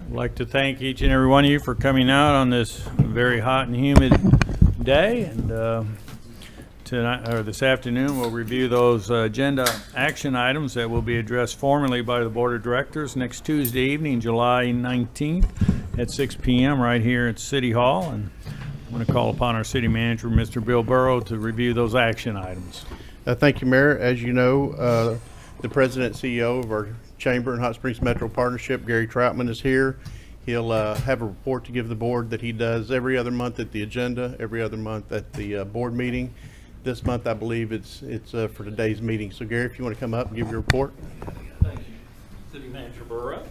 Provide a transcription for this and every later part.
I'd like to thank each and every one of you for coming out on this very hot and humid day. And tonight or this afternoon, we'll review those agenda action items that will be addressed formally by the Board of Directors next Tuesday evening, July 19th at 6 p.m. right here at City Hall. And I'm going to call upon our City Manager, Mr. Bill Burrow, to review those action items. Thank you, Mayor. As you know, the President and CEO of our Chamber and Hot Springs Metro Partnership, Gary Troutman, is here. He'll have a report to give the board that he does every other month at the agenda, every other month at the board meeting. This month, I believe it's for today's meeting. So, Gary, if you want to come up and give your report. Thank you, City Manager Burrow.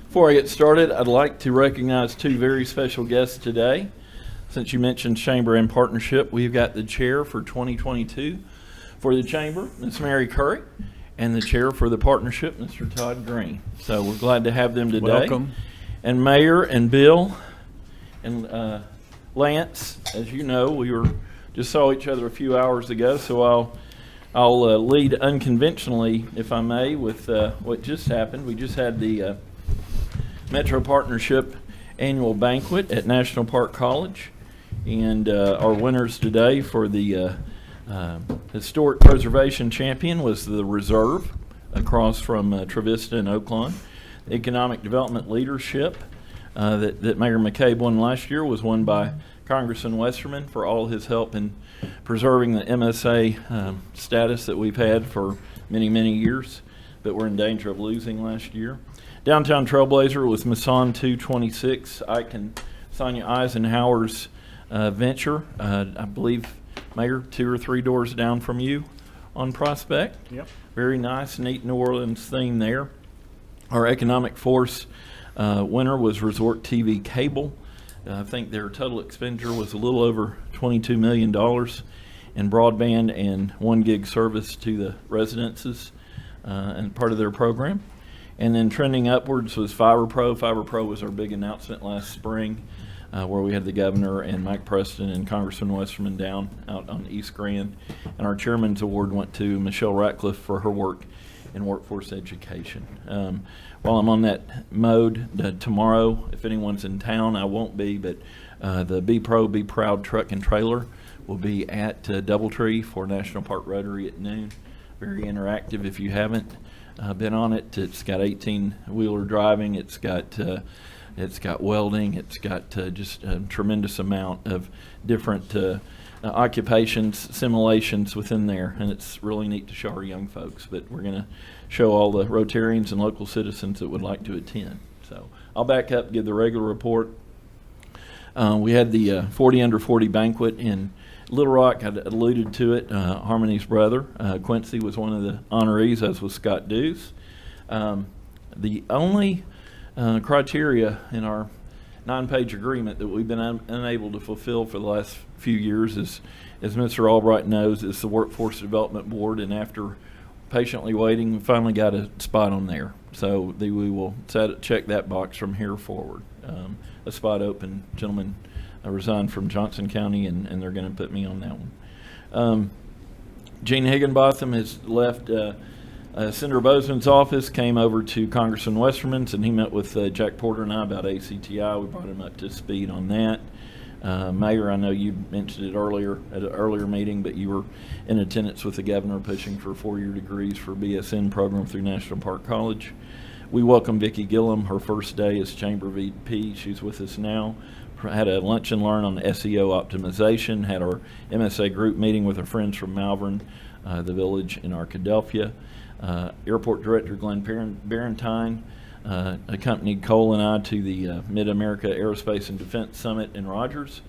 Before I get started, I'd like to recognize two very special guests today. Since you mentioned Chamber and Partnership, we've got the Chair for 2022 for the Chamber, Ms. Mary Curry, and the Chair for the Partnership, Mr. Todd Green. So we're glad to have them today. Welcome. And Mayor and Bill and Lance, as you know, we just saw each other a few hours ago, so I'll lead unconventionally, if I may, with what just happened. We just had the Metro Partnership annual banquet at National Park College, and our winners today for the Historic Preservation Champion was the Reserve across from Trevista and Oaklawn. Economic Development Leadership that Mayor McCabe won last year was won by Congressman Westerman for all his help in preserving the MSA status that we've had for many, many years, but we're in danger of losing last year. Downtown Trailblazer was Masson 226, Ike and Sonia Eisenhower's venture. I believe, Mayor, 2 or 3 doors down from you on Prospect. Yep. Very nice, neat New Orleans theme there. Our Economic Force winner was Resort TV Cable. I think their total expenditure was a little over $22 million in broadband and 1 gig service to the residences and part of their program. And then trending upwards was Fiber Pro. Fiber Pro was our big announcement last spring where we had the governor and Mike Preston and Congressman Westerman down out on East Grand. And our chairman's award went to Michelle Ratcliffe for her work in workforce education. While I'm on that mode, tomorrow, if anyone's in town, I won't be, but the Be Pro, Be Proud truck and trailer will be at Doubletree for National Park Rotary at noon. Very interactive if you haven't been on it. It's got 18-wheeler driving, it's got welding, it's got just a tremendous amount of different occupations, simulations within there, and it's really neat to show our young folks. But we're going to show all the Rotarians and local citizens that would like to attend. So I'll back up, give the regular report. We had the 40 Under 40 banquet in Little Rock. I alluded to it. Harmony's brother, Quincy, was one of the honorees, as was Scott Deuce. The only criteria in our 9-page agreement that we've been unable to fulfill for the last few years is, as Mr. Albright knows, is the Workforce Development Board, and after patiently waiting, we finally got a spot on there. So we will check that box from here forward. A spot open. Gentleman resigned from Johnson County, and they're going to put me on that one. Gene Higginbotham has left Senator Bozeman's office, came over to Congressman Westerman's, and he met with Jack Porter and I about ACTI. We brought him up to speed on that. Mayor, I know you mentioned it earlier at an earlier meeting, but you were in attendance with the governor pushing for 4-year degrees for BSN program through National Park College. We welcome Vicki Gillum, her first day as Chamber VP. She's with us now. Had a lunch and learn on SEO optimization, had our MSA group meeting with our friends from Malvern, the village in Arkadelphia. Airport Director Glenn Barentine accompanied Cole and I to the Mid-America Aerospace and Defense Summit in Rogers,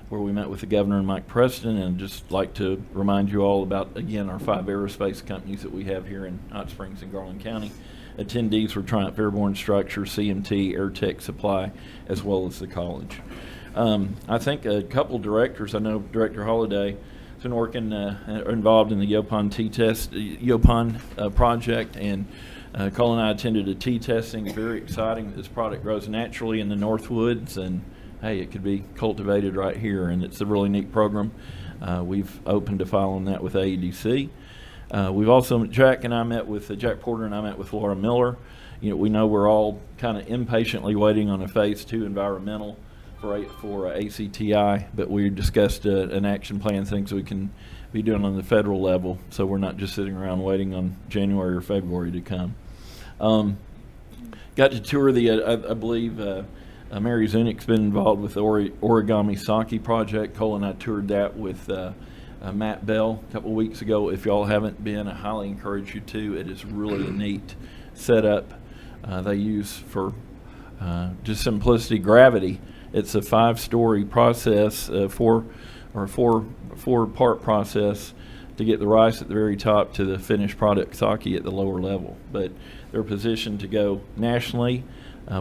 where we met with the governor and Mike Preston, and just like to remind you all about, again, our 5 aerospace companies that we have here in Hot Springs and Garland County. Attendees were Triumph Airborne Structures, CMT, Airtech Supply, as well as the college. I think a couple directors, I know Director Holliday has been working, involved in the Yopon T-Test, project, and Cole and I attended a T-testing. Very exciting. This product grows naturally in the Northwoods, and hey, it could be cultivated right here, and it's a really neat program. We've opened a file on that with AEDC. We've also, Jack Porter and I met with Laura Miller. We know we're all kind of impatiently waiting on a phase 2 environmental for ACTI, but we discussed an action plan, things we can be doing on the federal level, so we're not just sitting around waiting on January or February to come. Got to tour I believe Mary Zunich's been involved with the Origami Sake project. Cole and I toured that with Matt Bell a couple weeks ago. If y'all haven't been, I highly encourage you to. It is really a neat setup they use for just simplicity, gravity. It's a 5-story process, four-part process to get the rice at the very top to the finished product sake at the lower level. But they're positioned to go nationally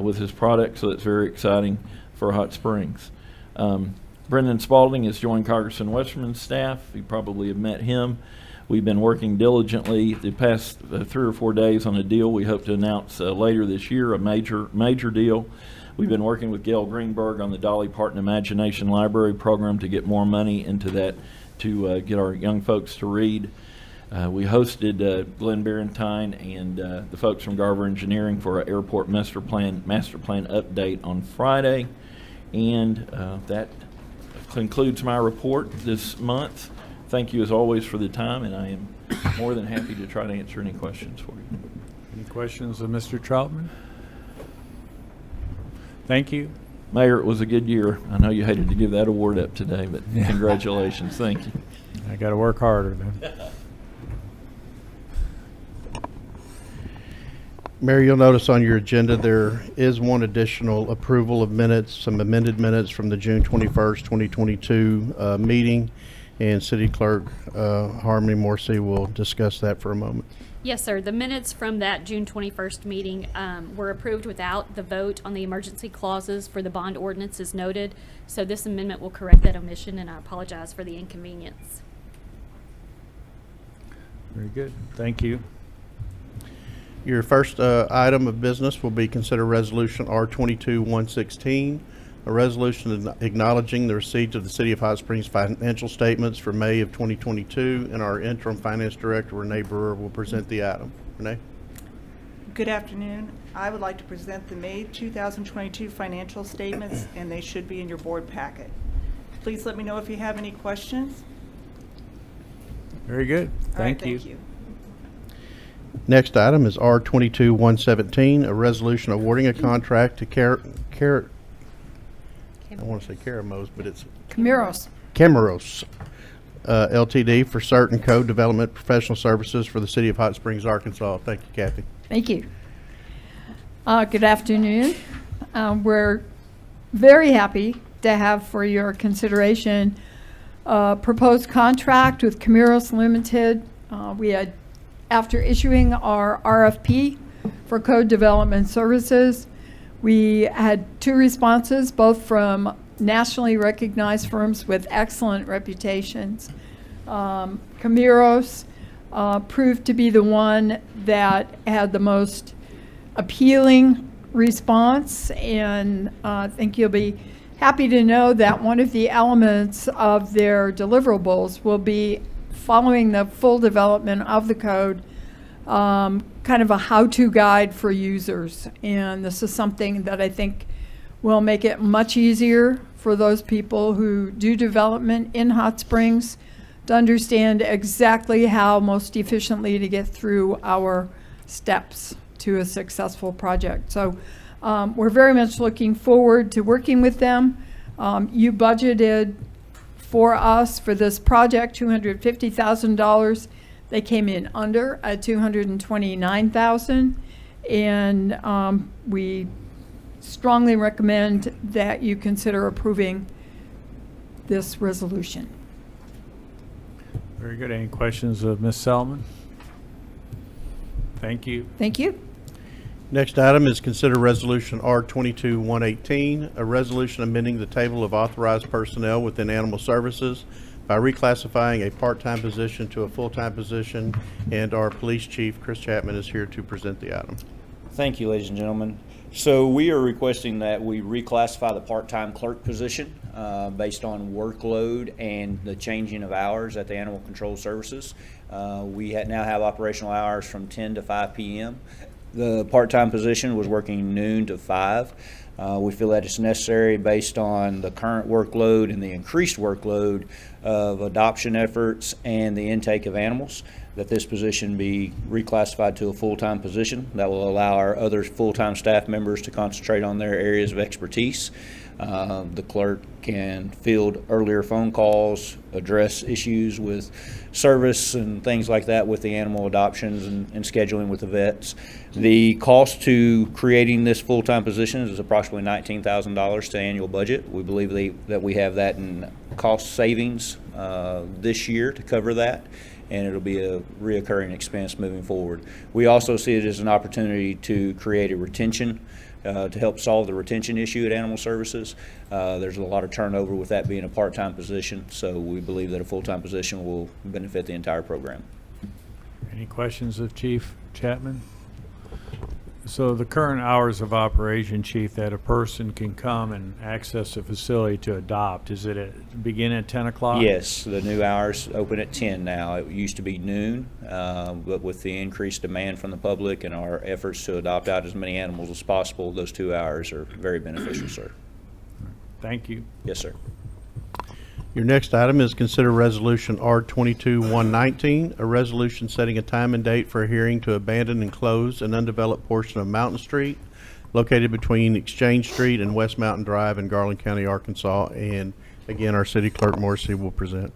with this product, so it's very exciting for Hot Springs. Brendan Spalding has joined Congressman Westerman's staff. You probably have met him. We've been working diligently the past 3 or 4 days on a deal we hope to announce later this year, a major deal. We've been working with Gail Greenberg on the Dolly Parton Imagination Library program to get more money into that to get our young folks to read. We hosted Glenn Barentine and the folks from Garver Engineering for our airport master plan update on Friday. And that concludes my report this month. Thank you as always for the time, and I am more than happy to try to answer any questions for you. Any questions of Mr. Troutman? Thank you. Mayor, it was a good year. I know you hated to give that award up today, but congratulations. Thank you. I got to work harder then. Mayor, you'll notice on your agenda there is one additional approval of minutes, some amended minutes from the June 21st, 2022 meeting, and City Clerk Harmony Morrissey will discuss that for a moment. Yes, sir. The minutes from that June 21st meeting were approved without the vote on the emergency clauses for the bond ordinance as noted. So this amendment will correct that omission, and I apologize for the inconvenience. Very good. Thank you. Your first item of business will be consider Resolution R22116, a resolution acknowledging the receipt of the City of Hot Springs financial statements for May of 2022, and our interim finance director, Renee Brewer, will present the item. Renee? Good afternoon. I would like to present the May 2022 financial statements, and they should be in your board packet. Please let me know if you have any questions. Very good. All right, Thank you. Thank you. Next item is R22117, a resolution awarding a contract to I want to say Caramos, but it's Camiros. Camaros LTD for certain code development professional services for the City of Hot Springs, Arkansas. Thank you, Kathy. Thank you. Good afternoon. We're very happy to have for your consideration a proposed contract with Camiros Limited. We had, after issuing our RFP for code development services, we had 2 responses, both from nationally recognized firms with excellent reputations. Camiros proved to be the one that had the most appealing response, and I think you'll be happy to know that one of the elements of their deliverables will be, following the full development of the code, kind of a how-to guide for users. And this is something that I think will make it much easier for those people who do development in Hot Springs to understand exactly how most efficiently to get through our steps to a successful project. So we're very much looking forward to working with them. You budgeted for us for this project $250,000. They came in under at $229,000, and we strongly recommend that you consider approving this resolution. Very good. Any questions of Ms. Selman? Thank you. Thank you. Next item is consider Resolution R22118, a resolution amending the table of authorized personnel within Animal Services by reclassifying a part-time position to a full-time position, and our police chief, Chris Chapman, is here to present the item. Thank you, ladies and gentlemen. So we are requesting that we reclassify the part-time clerk position. based on workload and the changing of hours at the Animal Control Services. We now have operational hours from 10 to 5 p.m. The part-time position was working noon to 5. We feel that it's necessary based on the current workload and the increased workload of adoption efforts and the intake of animals, that this position be reclassified to a full-time position that will allow our other full-time staff members to concentrate on their areas of expertise. The clerk can field earlier phone calls, address issues with service and things like that with the animal adoptions and scheduling with the vets. The cost to creating this full-time position is approximately $19,000 to annual budget. We believe that we have that in cost savings this year to cover that, and it'll be a reoccurring expense moving forward. We also see it as an opportunity to create a retention to help solve the retention issue at Animal Services. There's a lot of turnover with that being a part-time position, so we believe that a full-time position will benefit the entire program. Any questions of Chief Chapman? So the current hours of operation, Chief, that a person can come and access the facility to adopt, is it begin at 10 o'clock? Yes, the new hours open at 10 now. It used to be noon, but with the increased demand from the public and our efforts to adopt out as many animals as possible, those 2 hours are very beneficial, sir. Thank you. Yes, sir. Your next item is consider Resolution R22119, a resolution setting a time and date for a hearing to abandon and close an undeveloped portion of Mountain Street located between Exchange Street and West Mountain Drive in Garland County, Arkansas. And again, our city clerk, Morrissey, will present.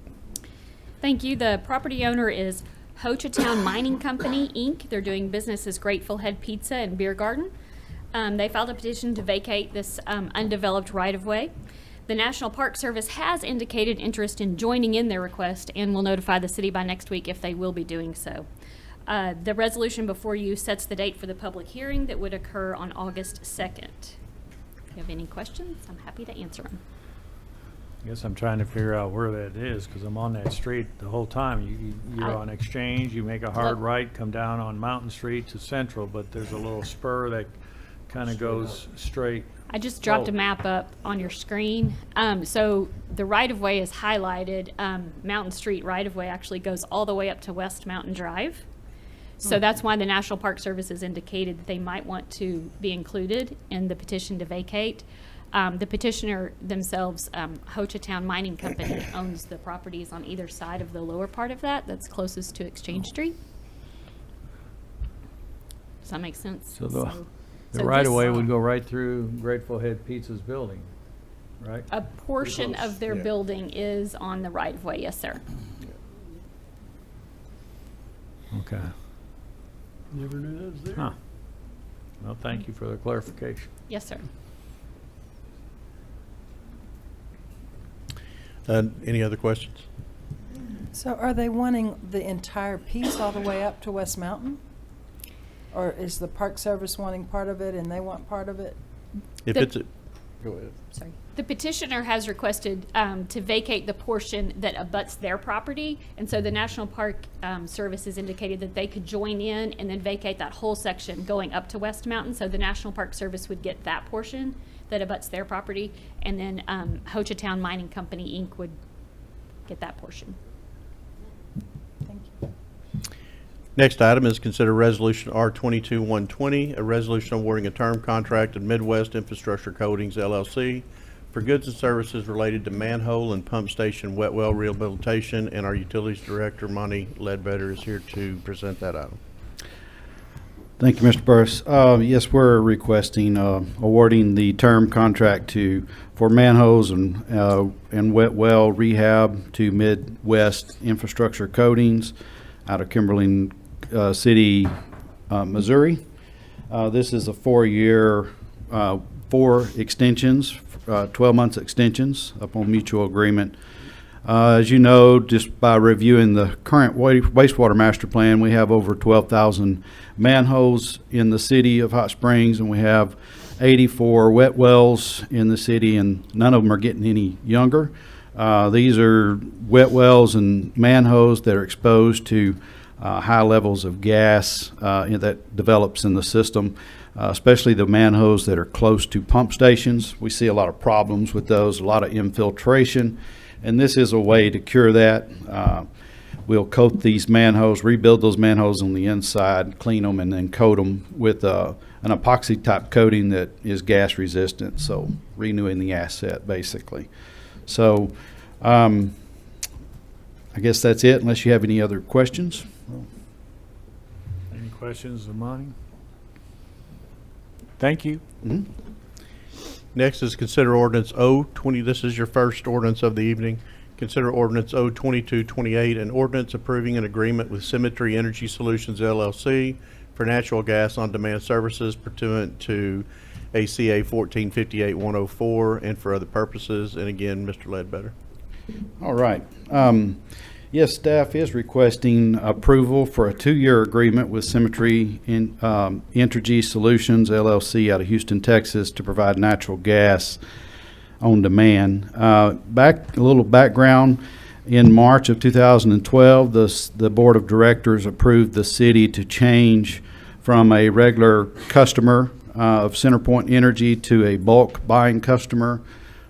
Thank you. The property owner is Ho-Chi-Town Mining Company, Inc. They're doing business as Grateful Head Pizza and Beer Garden. They filed a petition to vacate this undeveloped right-of-way. The National Park Service has indicated interest in joining in their request and will notify the city by next week if they will be doing so. The resolution before you sets the date for the public hearing that would occur on August 2nd. If you have any questions, I'm happy to answer them. I guess I'm trying to figure out where that is because I'm on that street the whole time. You're on Exchange, you make a hard right, come down on Mountain Street to Central, but there's a little spur that kind of goes straight. I just dropped a map up on your screen. So the right-of-way is highlighted. Mountain Street right-of-way actually goes all the way up to West Mountain Drive. So that's why the National Park Service has indicated that they might want to be included in the petition to vacate. The petitioner themselves, Ho-Chi-Town Mining Company, owns the properties on either side of the lower part of that's closest to Exchange Street. Does that make sense? So the So right-of-way this- would go right through Grateful Head Pizza's building, right? A portion of their Yeah. building is on the right-of-way, yes, sir. Okay. Never knew that was there. Huh. Well, thank you for the clarification. Yes, sir. Any other questions? So are they wanting the entire piece all the way up to West Mountain? Or is the Park Service wanting part of it and they want part of it? If The- it's a, go ahead. Sorry. The petitioner has requested to vacate the portion that abuts their property, and so the National Park Service has indicated that they could join in and then vacate that whole section going up to West Mountain, so the National Park Service would get that portion that abuts their property, and then Ho-Chi-Town Mining Company, Inc. would get that portion. Thank you. Next item is consider Resolution R22120, a resolution awarding a term contract to Midwest Infrastructure Coatings LLC for goods and services related to manhole and pump station wet well rehabilitation, and our Utilities Director, Monty Ledbetter, is here to present that item. Thank you, Mr. Burris. Yes, we're requesting awarding the term contract for manholes and wet well rehab to Midwest Infrastructure Coatings out of Kimberly City, Missouri. This is a 4-year, 4 extensions, 12 months extensions upon mutual agreement. As you know, just by reviewing the current wastewater master plan, we have over 12,000 manholes in the city of Hot Springs, and we have 84 wet wells in the city, and none of them are getting any younger. These are wet wells and manholes that are exposed to high levels of gas that develops in the system. especially the manholes that are close to pump stations. We see a lot of problems with those, a lot of infiltration, and this is a way to cure that. We'll coat these manholes, rebuild those manholes on the inside, clean them, and then coat them with an epoxy type coating that is gas resistant, so renewing the asset basically. So I guess that's it, unless you have any other questions. Any questions of Monty? Thank you. Next is consider ordinance O20, this is your first ordinance of the evening. Consider ordinance O2228, an ordinance approving an agreement with Symmetry Energy Solutions LLC for natural gas on-demand services pursuant to ACA 1458-104 and for other purposes. And again, Mr. Ledbetter. All right. Yes, staff is requesting approval for a 2-year agreement with Symmetry Energy Solutions LLC out of Houston, Texas, to provide natural gas on demand. Back a little background. In March of 2012, the Board of Directors approved the city to change from a regular customer of CenterPoint Energy to a bulk buying customer.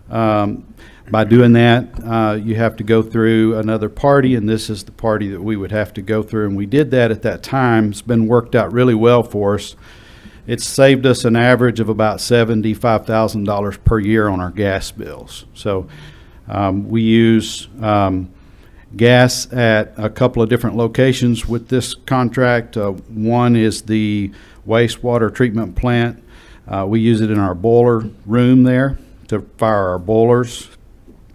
By doing that, you have to go through another party, and this is the party that we would have to go through. And we did that at that time. It's been worked out really well for us. It's saved us an average of about $75,000 per year on our gas bills. So we use gas at a couple of different locations with this contract. One is the wastewater treatment plant. We use it in our boiler room there to fire our boilers.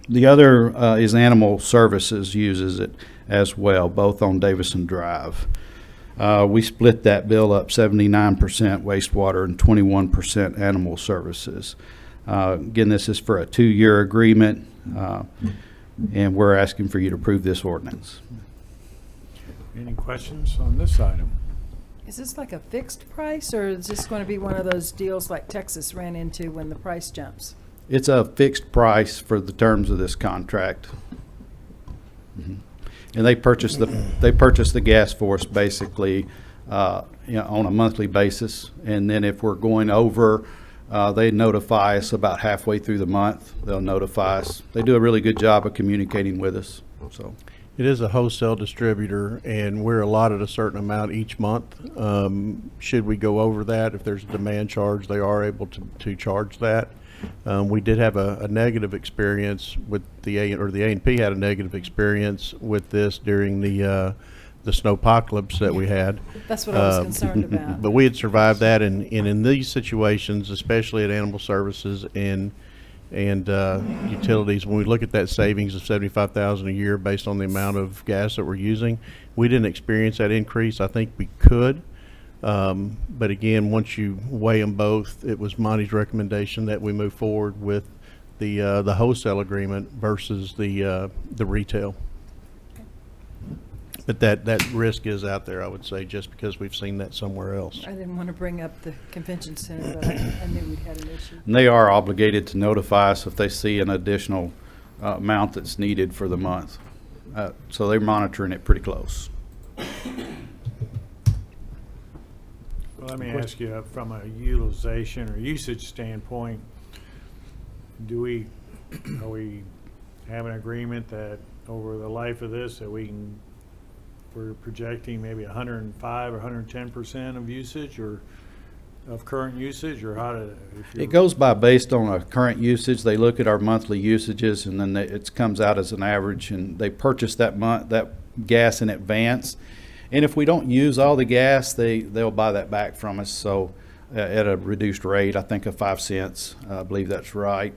The other is Animal Services uses it as well, both on Davison Drive. We split that bill up 79% wastewater and 21% Animal Services. Again, this is for a 2-year agreement, and we're asking for you to approve this ordinance. Any questions on this item? Is this like a fixed price, or is this going to be one of those deals like Texas ran into when the price jumps? It's a fixed price for the terms of this contract. And they purchase the gas for us basically on a monthly basis. And then if we're going over, they notify us about halfway through the month. They'll notify us. They do a really good job of communicating with us. So It is a wholesale distributor, and we're allotted a certain amount each month. Should we go over that, if there's a demand charge, they are able to charge that. We did have a negative experience with the A&P had a negative experience with this during the snowpocalypse that we had. That's what I was concerned about. But we had survived that, and in these situations, especially at Animal Services and utilities, when we look at that savings of $75,000 a year based on the amount of gas that we're using, we didn't experience that increase. I think we could. But again, once you weigh them both, it was Monty's recommendation that we move forward with the wholesale agreement versus the retail. But that risk is out there, I would say, just because we've seen that somewhere else. I didn't want to bring up the convention center, but I knew we'd had an issue. and they are obligated to notify us if they see an additional amount that's needed for the month. So they're monitoring it pretty close. Well, let me ask you, from a utilization or usage standpoint, are we have an agreement that over the life of this that we're projecting maybe 105 or 110% of usage, or of current usage, or how to? It goes by based on our current usage. They look at our monthly usages, and then it comes out as an average, and they purchase that gas in advance. And if we don't use all the gas, they'll buy that back from us. So at a reduced rate, I think of 5 cents. I believe that's right.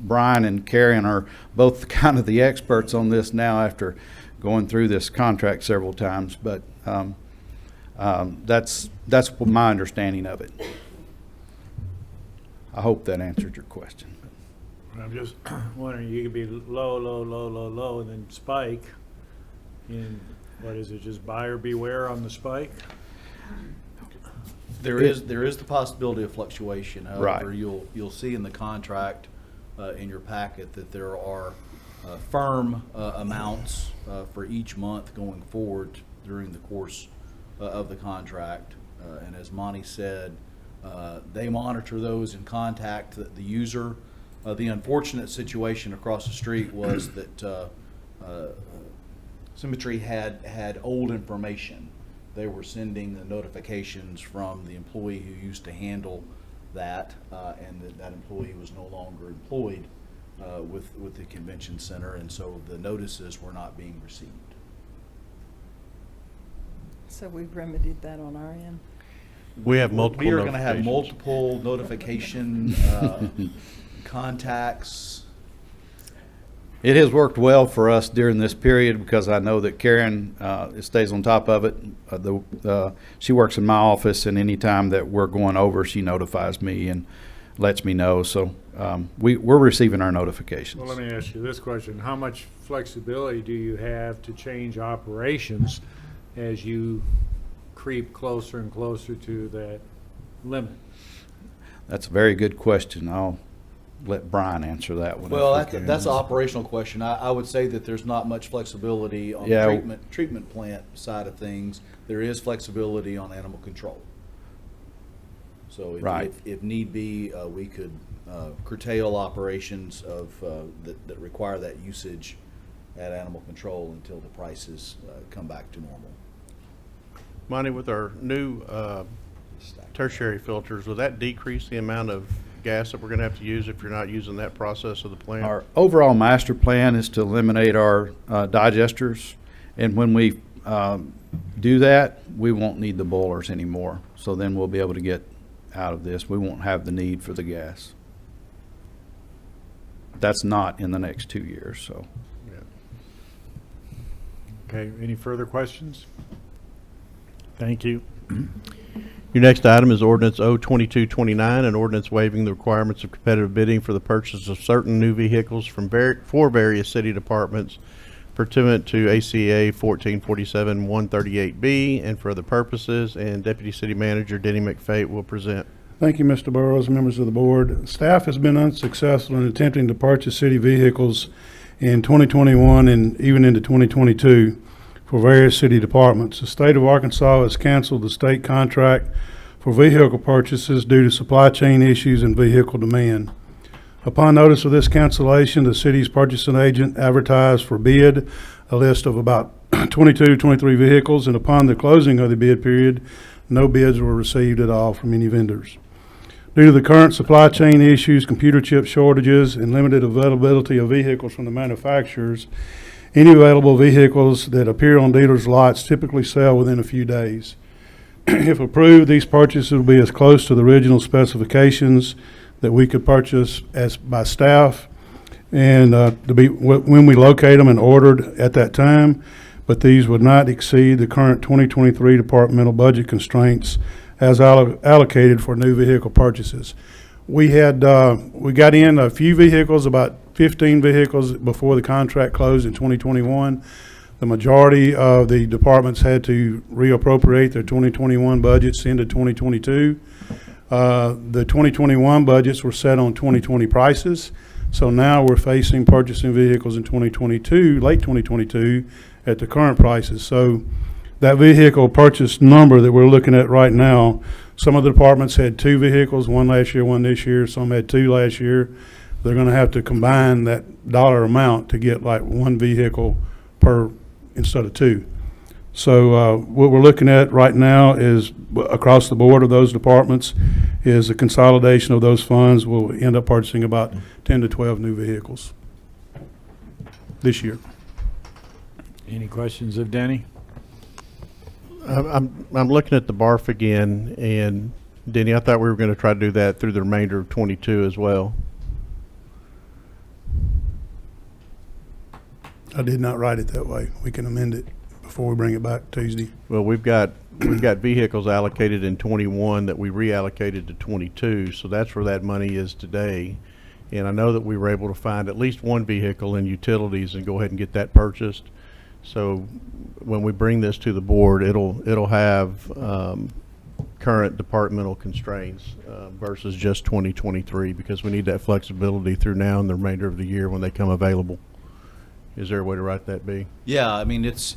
Brian and Karen are both kind of the experts on this now after going through this contract several times. But that's my understanding of it. I hope that answered your question. I'm just wondering, you could be low, and then spike. And what is it, just buyer beware on the spike? There is the possibility of fluctuation. However, Right. you'll see in the contract in your packet that there are firm amounts for each month going forward during the course of the contract. And as Monty said, They monitor those and contact the user. The unfortunate situation across the street was that Symmetry had old information. They were sending the notifications from the employee who used to handle that, and that employee was no longer employed with the convention center, and so the notices were not being received. So we've remedied that on our end. We have multiple We are going to have notifications. multiple notification contacts. It has worked well for us during this period because I know that Karen stays on top of it. She works in my office, and anytime that we're going over, she notifies me and lets me know. So we're receiving our notifications. Well, let me ask you this question. How much flexibility do you have to change operations as you creep closer and closer to that limit? That's a very good question. I'll let Brian answer that one. Well, if we can. that's an operational question. I would say that there's not much flexibility on Yeah. the treatment plant side of things. There is flexibility on animal control. So Right. if need be, we could curtail operations of that require that usage at animal control until the prices come back to normal. Monty, with our new tertiary filters, will that decrease the amount of gas that we're going to have to use if you're not using that process of the plant? Our overall master plan is to eliminate our digesters, and when we do that, we won't need the boilers anymore. So then we'll be able to get out of this. We won't have the need for the gas. That's not in the next 2 years, so. Okay, any further questions? Thank you. Your next item is Ordinance O2229, an ordinance waiving the requirements of competitive bidding for the purchase of certain new vehicles from for various city departments pursuant to ACA 1447-138B and for other purposes, and Deputy City Manager Denny McFate will present. Thank you, Mr. Burrows, members of the board. Staff has been unsuccessful in attempting to purchase city vehicles in 2021 and even into 2022 for various city departments. The state of Arkansas has canceled the state contract for vehicle purchases due to supply chain issues and vehicle demand. Upon notice of this cancellation, the city's purchasing agent advertised for bid a list of about 23 vehicles, and upon the closing of the bid period, no bids were received at all from any vendors. Due to the current supply chain issues, computer chip shortages, and limited availability of vehicles from the manufacturers, any available vehicles that appear on dealers' lots typically sell within a few days. If approved, these purchases will be as close to the original specifications that we could purchase as by staff and to be when we locate them and ordered at that time, but these would not exceed the current 2023 departmental budget constraints as allocated for new vehicle purchases. We got in a few vehicles, about 15 vehicles before the contract closed in 2021. The majority of the departments had to reappropriate their 2021 budgets into 2022. The 2021 budgets were set on 2020 prices, so now we're facing purchasing vehicles in 2022, late 2022, at the current prices. So that vehicle purchase number that we're looking at right now, some of the departments had 2 vehicles, one last year, one this year, some had 2 last year. They're going to have to combine that dollar amount to get like 1 vehicle per instead of 2. So what we're looking at right now is across the board of those departments is a consolidation of those funds. We'll end up purchasing about 10 to 12 new vehicles this year. Any questions of Denny? I'm looking at the BARF again, and Denny, I thought we were going to try to do that through the remainder of 22 as well. I did not write it that way. We can amend it before we bring it back Tuesday. Well, we've got vehicles allocated in 21 that we reallocated to 22, so that's where that money is today. And I know that we were able to find at least 1 vehicle in utilities and go ahead and get that purchased. So when we bring this to the board, it'll have current departmental constraints versus just 2023, because we need that flexibility through now and the remainder of the year when they come available. Is there a way to write that, B? Yeah, I mean, it's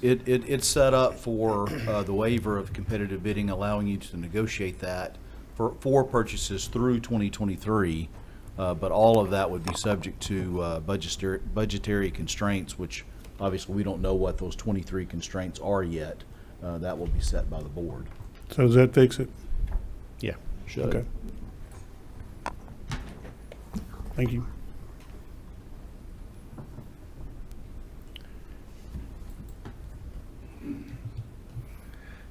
set up for the waiver of competitive bidding, allowing you to negotiate that for purchases through 2023, but all of that would be subject to budgetary constraints, which obviously we don't know what those 23 constraints are yet. That will be set by the board. So does that fix it? Yeah. Should. Okay. Thank you.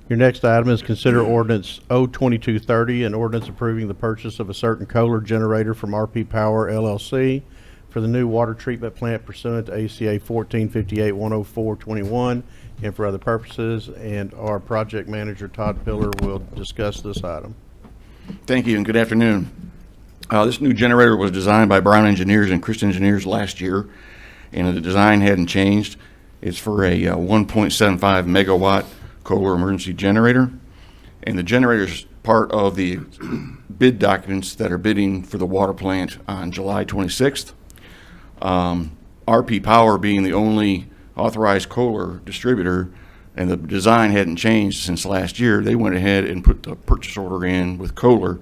Your next item is consider ordinance O2230, an ordinance approving the purchase of a certain Kohler generator from RP Power LLC for the new water treatment plant pursuant to ACA 1458-10421 and for other purposes. And our project manager, Todd Pillar, will discuss this item. Thank you and good afternoon. This new generator was designed by Brown Engineers and Christian Engineers last year, and the design hadn't changed. It's for a 1.75 megawatt Kohler emergency generator, and the generator is part of the bid documents that are bidding for the water plant on July 26th. RP Power being the only authorized Kohler distributor, and the design hadn't changed since last year, they went ahead and put the purchase order in with Kohler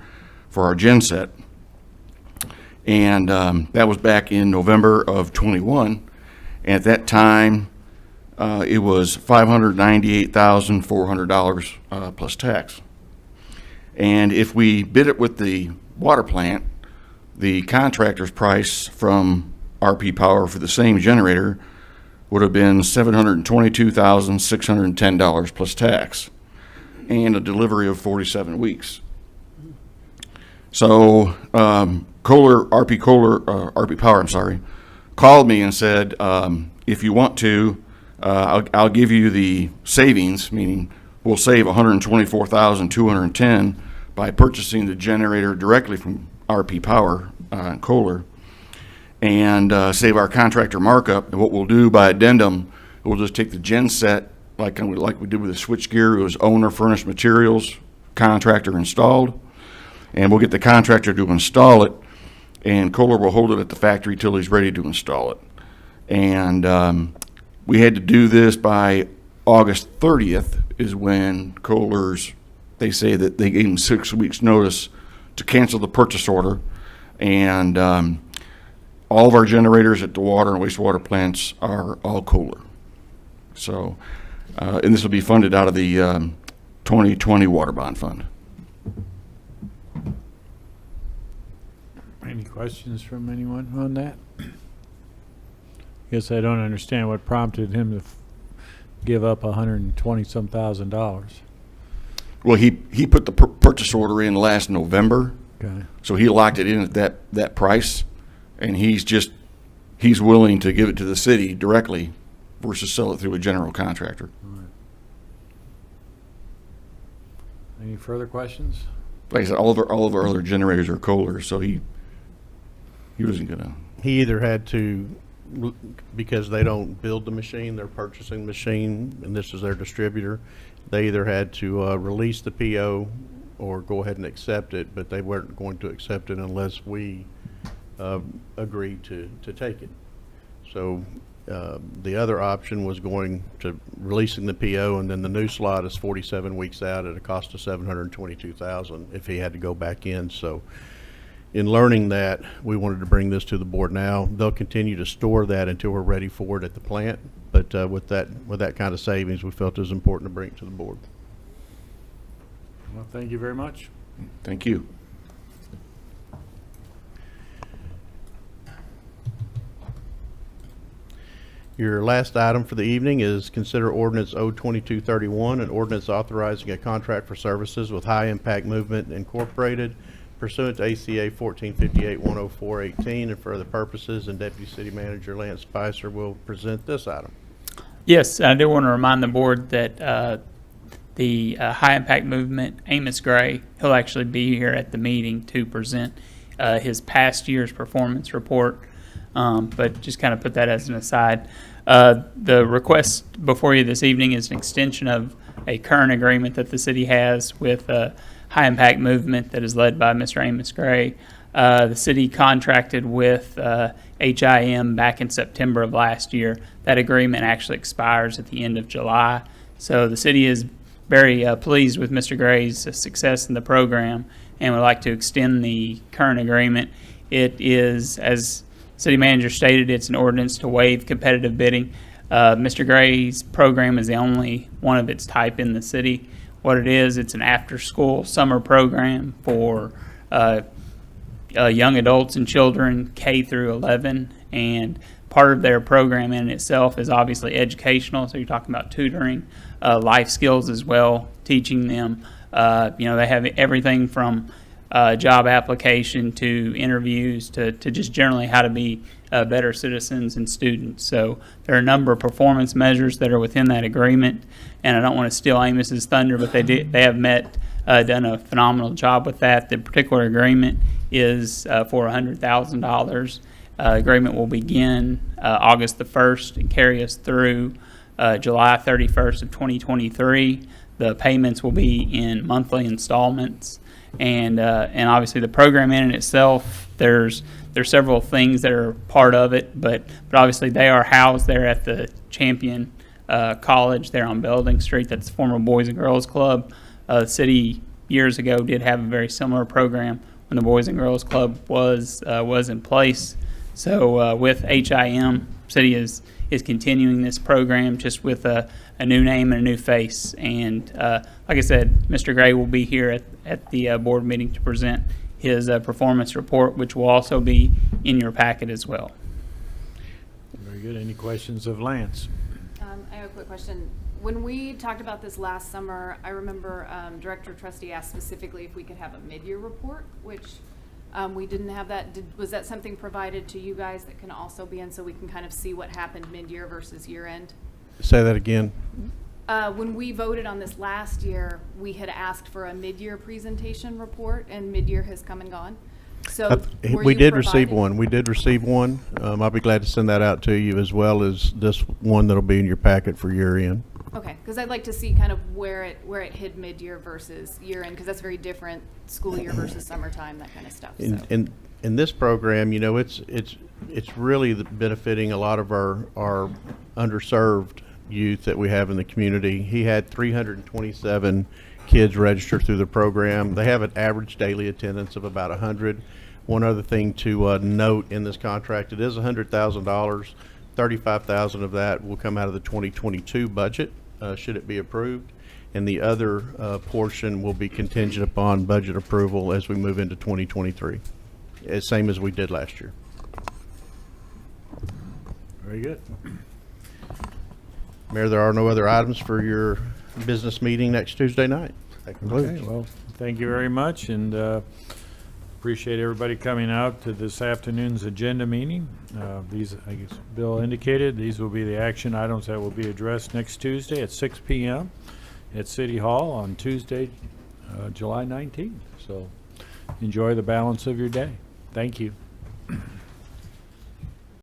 for our gen set. And that was back in November of 21. And at that time, it was $598,400 plus tax. And if we bid it with the water plant, the contractor's price from RP Power for the same generator would have been $722,610 plus tax, and a delivery of 47 weeks. So RP Power, called me and said, if you want to, I'll give you the savings, meaning we'll save $124,210 by purchasing the generator directly from RP Power Kohler, and save our contractor markup. And what we'll do by addendum, we'll just take the gen set like we did with the switchgear. It was owner furnished materials, contractor installed, and we'll get the contractor to install it, and Kohler will hold it at the factory till he's ready to install it. And we had to do this by August 30th is when Kohler's, they say that they gave him 6 weeks notice to cancel the purchase order. And all of our generators at the water and wastewater plants are all Kohler. So, and this will be funded out of the 2020 Water Bond Fund. Any questions from anyone on that? Guess I don't understand what prompted him to give up $120-some thousand. Well, he put the purchase order in last November, Okay. so he locked it in at that price, and he's willing to give it to the city directly versus sell it through a general contractor. Any further questions? Like I said, all of our other generators are Kohler, so he wasn't gonna. He either had to, because they don't build the machine, they're purchasing the machine, and this is their distributor, they either had to release the PO or go ahead and accept it, but they weren't going to accept it unless we agreed to take it. So the other option was going to releasing the PO, and then the new slot is 47 weeks out at a cost of $722,000 if he had to go back in. So in learning that, we wanted to bring this to the board now. They'll continue to store that until we're ready for it at the plant, but with that kind of savings, we felt it was important to bring it to the board. Well, thank you very much. Thank you. Your last item for the evening is consider ordinance O2231, an ordinance authorizing a contract for services with High Impact Movement Incorporated pursuant to ACA 1458-10418 and for other purposes, and Deputy City Manager Lance Spicer will present this item. Yes, I do want to remind the board that the High Impact Movement, Amos Gray, he'll actually be here at the meeting to present his past year's performance report, but just kind of put that as an aside. The request before you this evening is an extension of a current agreement that the city has with High Impact Movement that is led by Mr. Amos Gray. The city contracted with HIM back in September of last year. That agreement actually expires at the end of July. So the city is very pleased with Mr. Gray's success in the program and would like to extend the current agreement. It is, as City Manager stated, it's an ordinance to waive competitive bidding. Mr. Gray's program is the only one of its type in the city. What it is, it's an after-school summer program for young adults and children K through 11, and part of their program in itself is obviously educational, so you're talking about tutoring, life skills as well, teaching them. They have everything from job application to interviews to just generally how to be better citizens and students. So there are a number of performance measures that are within that agreement, and I don't want to steal Amos's thunder, but they have done a phenomenal job with that. The particular agreement is for $100,000. Agreement will begin August the 1st and carry us through July 31st of 2023. The payments will be in monthly installments, and obviously the program in itself, there's several things that are part of it, but obviously they are housed there at the Champion College there on Belding Street. That's the former Boys and Girls Club. The city years ago did have a very similar program when the Boys and Girls Club was in place. So with HIM, city is continuing this program just with a new name and a new face. And like I said, Mr. Gray will be here at the board meeting to present his performance report, which will also be in your packet as well. Very good. Any questions of Lance? I have a quick question. When we talked about this last summer, I remember Director Trustee asked specifically if we could have a mid-year report, which we didn't have that. Was that something provided to you guys that can also be in so we can kind of see what happened mid-year versus year-end? Say that again. When we voted on this last year, we had asked for a mid-year presentation report, and mid-year has come and gone. So We did receive one. I'll be glad to send that out to you, as well as this one that'll be in your packet for year end. Okay, because I'd like to see kind of where it hit mid-year versus year-end, because that's very different, school year versus summertime, that kind of stuff. In this program, it's really benefiting a lot of our underserved youth that we have in the community. He had 327 kids register through the program. They have an average daily attendance of about 100. One other thing to note in this contract, it is $100,000. $35,000 of that will come out of the 2022 budget, should it be approved, and the other portion will be contingent upon budget approval as we move into 2023, same as we did last year. Very good. Mayor, there are no other items for your business meeting next Tuesday night. That concludes. Okay, well, thank you very much, and appreciate everybody coming out to this afternoon's agenda meeting. These, I guess Bill indicated, these will be the action items that will be addressed next Tuesday at 6 p.m. at City Hall on Tuesday, July 19th. So enjoy the balance of your day. Thank you.